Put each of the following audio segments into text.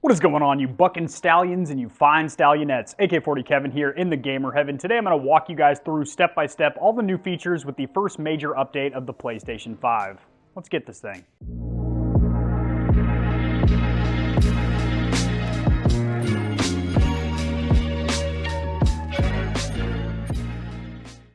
What is going on, you bucking stallions and you fine stallionettes? AK-40 Kevin here in the gamer heaven. Today I'm going to walk you guys through step by step all the new features with the first major update of the PlayStation 5. Let's get this thing.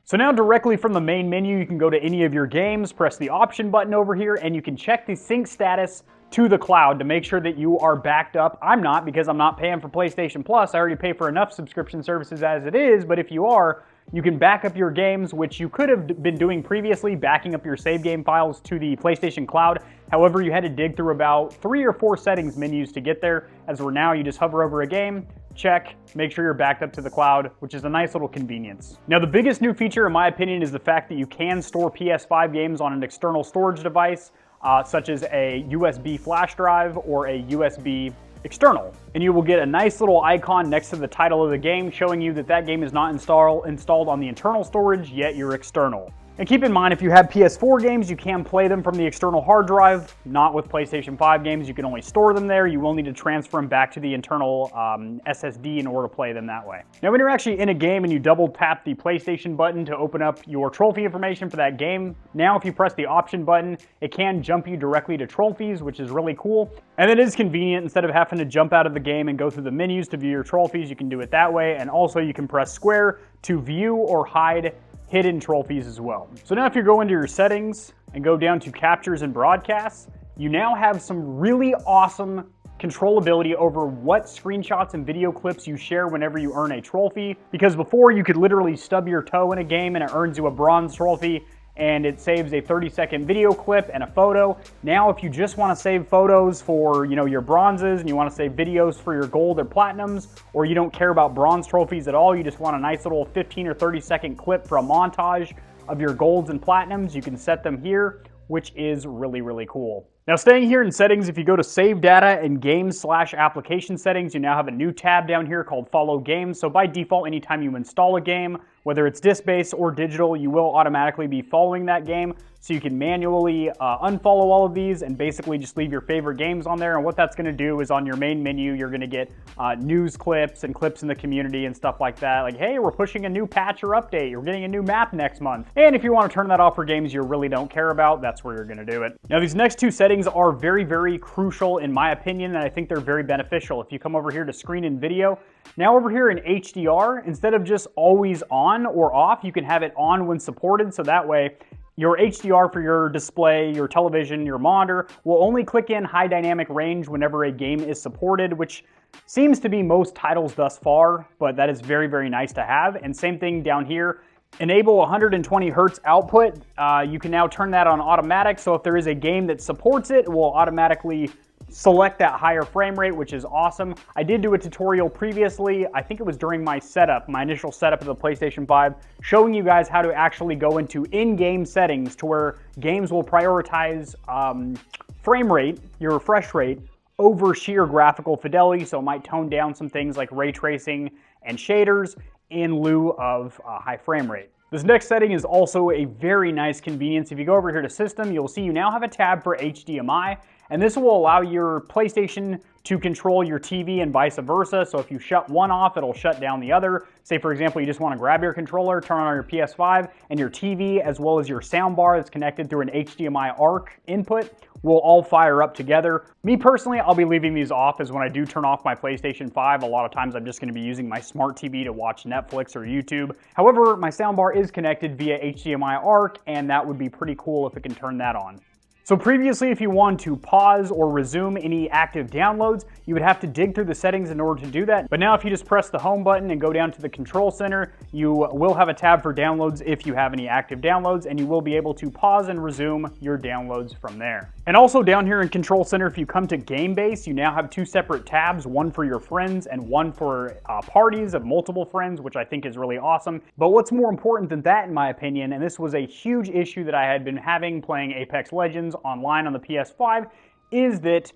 So now directly from the main menu, you can go to any of your games, press the option button over here, and you can check the sync status to the cloud to make sure that you are backed up. I'm not, because I'm not paying for PlayStation Plus. I already pay for enough subscription services as it is, but if you are, you can back up your games, which you could have been doing previously, backing up your save game files to the PlayStation Cloud. However, you had to dig through about 3 or 4 settings menus to get there, as we're now, you just hover over a game, check, make sure you're backed up to the cloud, which is a nice little convenience. Now, the biggest new feature, in my opinion, is the fact that you can store PS5 games on an external storage device, such as a USB flash drive or a USB external. And you will get a nice little icon next to the title of the game showing you that that game is not installed on the internal storage, yet you're external. And keep in mind, if you have PS4 games, you can play them from the external hard drive. Not with PlayStation 5 games, you can only store them there. You will need to transfer them back to the internal SSD in order to play them that way. Now, when you're actually in a game and you double tap the PlayStation button to open up your trophy information for that game, now if you press the option button, it can jump you directly to trophies, which is really cool. And it is convenient. Instead of having to jump out of the game and go through the menus to view your trophies, you can do it that way. And also you can press square to view or hide hidden trophies as well. So now if you go into your settings and go down to captures and broadcasts, you now have some really awesome controllability over what screenshots and video clips you share whenever you earn a trophy. Because before, you could literally stub your toe in a game and it earns you a bronze trophy, and it saves a 30-second video clip and a photo. Now, if you just want to save photos for, your bronzes, and you want to save videos for your gold or platinums, or you don't care about bronze trophies at all, you just want a nice little 15 or 30-second clip for a montage of your golds and platinums, you can set them here, which is really, really cool. Now, staying here in settings, if you go to save data and games/application settings, you now have a new tab down here called follow games. So by default, anytime you install a game, whether it's disc-based or digital, you will automatically be following that game. So you can manually unfollow all of these and basically just leave your favorite games on there. And what that's going to do is on your main menu, you're going to get news clips and clips in the community and stuff like that. Like, hey, we're pushing a new patch or update. You're getting a new map next month. And if you want to turn that off for games you really don't care about, that's where you're going to do it. Now, these next 2 settings are very, very crucial in my opinion, and I think they're very beneficial. If you come over here to screen and video, now over here in HDR, instead of just always on or off, you can have it on when supported, so that way your HDR for your display, your television, your monitor will only click in high dynamic range whenever a game is supported, which seems to be most titles thus far, but that is very, very nice to have. And same thing down here. Enable 120 hertz output. You can now turn that on automatic, so if there is a game that supports it, it will automatically select that higher frame rate, which is awesome. I did do a tutorial previously, I think it was during my initial setup of the PlayStation 5, showing you guys how to actually go into in-game settings to where games will prioritize frame rate, your refresh rate, over sheer graphical fidelity, so it might tone down some things like ray tracing and shaders in lieu of high frame rate. This next setting is also a very nice convenience. If you go over here to System, you'll see you now have a tab for HDMI, and this will allow your PlayStation to control your TV and vice versa. So if you shut one off, it'll shut down the other. Say, for example, you just want to grab your controller, turn on your PS5, and your TV, as well as your soundbar that's connected through an HDMI ARC input, will all fire up together. Me personally, I'll be leaving these off, as when I do turn off my PlayStation 5, a lot of times I'm just going to be using my smart TV to watch Netflix or YouTube. However, my soundbar is connected via HDMI ARC, and that would be pretty cool if it can turn that on. So previously, if you want to pause or resume any active downloads, you would have to dig through the settings in order to do that. But now if you just press the home button and go down to the control center, you will have a tab for downloads if you have any active downloads, and you will be able to pause and resume your downloads from there. And also down here in control center, if you come to game base, you now have 2 separate tabs, one for your friends and one for parties of multiple friends, which I think is really awesome. But what's more important than that, in my opinion, and this was a huge issue that I had been having playing Apex Legends online on the PS5, is that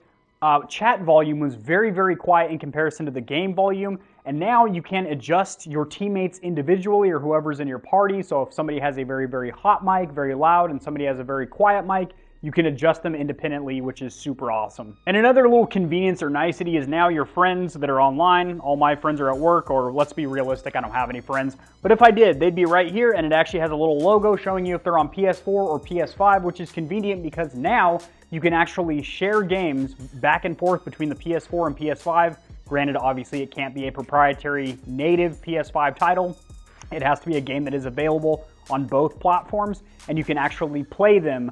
chat volume was very, very quiet in comparison to the game volume. And now you can adjust your teammates individually, or whoever's in your party. So if somebody has a very, very hot mic, very loud, and somebody has a very quiet mic, you can adjust them independently, which is super awesome. And another little convenience or nicety is now your friends that are online, all my friends are at work, or let's be realistic, I don't have any friends, but if I did, they'd be right here, and it actually has a little logo showing you if they're on PS4 or PS5, which is convenient because now you can actually share games back and forth between the PS4 and PS5. Granted, obviously, it can't be a proprietary native PS5 title. It has to be a game that is available on both platforms, and you can actually play them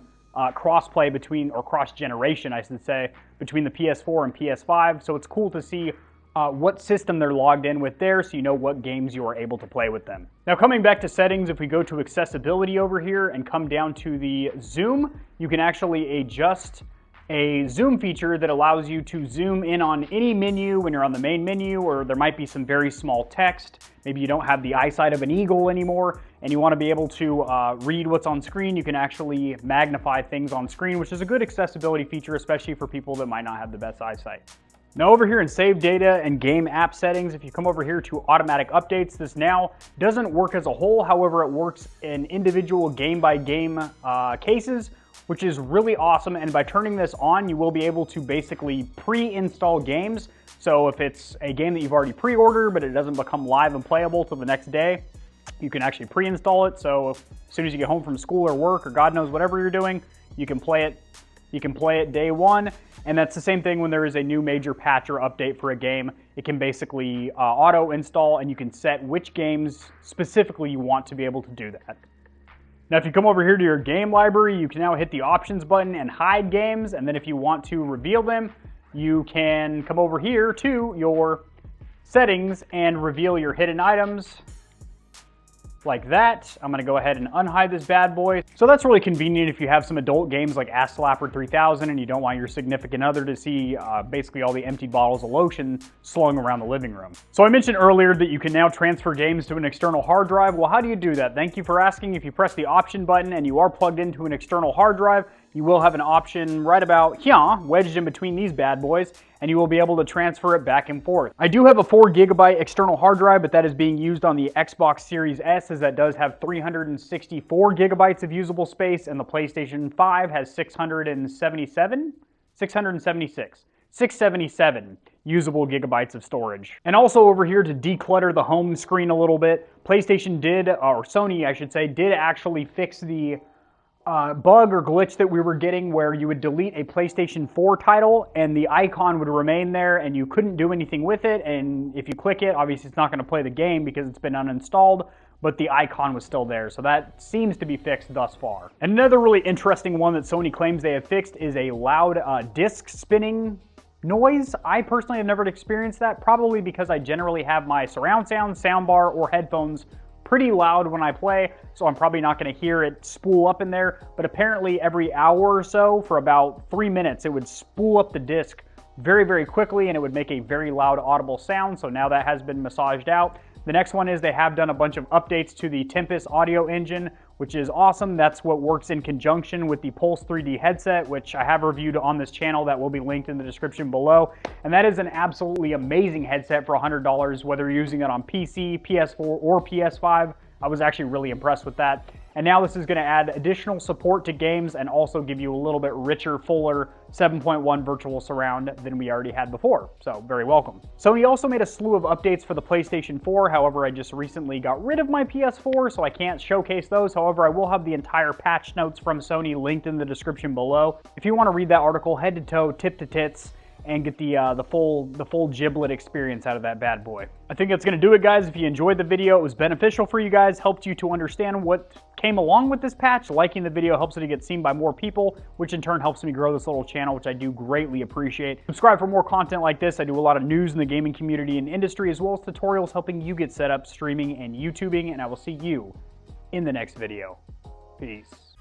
cross-play between, or cross-generation, I should say, between the PS4 and PS5. So it's cool to see what system they're logged in with there, so you know what games you are able to play with them. Now, coming back to settings, if we go to accessibility over here and come down to the zoom, you can actually adjust a zoom feature that allows you to zoom in on any menu when you're on the main menu, or there might be some very small text. Maybe you don't have the eyesight of an eagle anymore and you want to be able to read what's on screen. You can actually magnify things on screen, which is a good accessibility feature, especially for people that might not have the best eyesight. Now over here in save data and game app settings, if you come over here to automatic updates, this now doesn't work as a whole. However, it works in individual game by game cases, which is really awesome. And by turning this on, you will be able to basically pre-install games. So if it's a game that you've already pre-ordered, but it doesn't become live and playable till the next day, you can actually pre-install it. So as soon as you get home from school or work, or God knows whatever you're doing, you can play it. You can play it day one. And that's the same thing when there is a new major patch or update for a game. It can basically auto install, and you can set which games specifically you want to be able to do that. Now, if you come over here to your game library, you can now hit the options button and hide games. And then if you want to reveal them, you can come over here to your settings and reveal your hidden items like that. I'm gonna go ahead and unhide this bad boy. So that's really convenient if you have some adult games like Ass Slapper 3000 and you don't want your significant other to see basically all the empty bottles of lotion slung around the living room. So I mentioned earlier that you can now transfer games to an external hard drive. Well, how do you do that? Thank you for asking. If you press the option button and you are plugged into an external hard drive, you will have an option right about here, wedged in between these bad boys, and you will be able to transfer it back and forth. I do have a 4 GB external hard drive, but that is being used on the Xbox Series S, as that does have 364 gigabytes of usable space, and the PlayStation 5 has 677 usable gigabytes of storage. And also over here, to declutter the home screen a little bit, PlayStation did, or Sony I should say, did actually fix the bug or glitch that we were getting where you would delete a PlayStation 4 title and the icon would remain there and you couldn't do anything with it, and if you click it, obviously it's not going to play the game because it's been uninstalled, but the icon was still there. So that seems to be fixed thus far. And another really interesting one that Sony claims they have fixed is a loud disc spinning noise. I personally have never experienced that, probably because I generally have my surround sound, soundbar, or headphones pretty loud when I play, so I'm probably not going to hear it spool up in there, but apparently every hour or so, for about 3 minutes, it would spool up the disc very, very quickly, and it would make a very loud audible sound. So now that has been massaged out. The next one is they have done a bunch of updates to the Tempest audio engine, which is awesome. That's what works in conjunction with the Pulse 3D headset, which I have reviewed on this channel that will be linked in the description below. And that is an absolutely amazing headset for $100, whether you're using it on PC, PS4, or PS5. I was actually really impressed with that. And now this is going to add additional support to games and also give you a little bit richer, fuller 7.1 virtual surround than we already had before. So very welcome. Sony also made a slew of updates for the PlayStation 4. However, I just recently got rid of my PS4, so I can't showcase those. However, I will have the entire patch notes from Sony linked in the description below. If you want to read that article head to toe, tip to tits, and get the full giblet experience out of that bad boy. I think that's going to do it, guys. If you enjoyed the video, it was beneficial for you guys, helped you to understand what came along with this patch. Liking the video helps it to get seen by more people, which in turn helps me grow this little channel, which I do greatly appreciate. Subscribe for more content like this. I do a lot of news in the gaming community and industry, as well as tutorials helping you get set up streaming and YouTubing, and I will see you in the next video. Peace.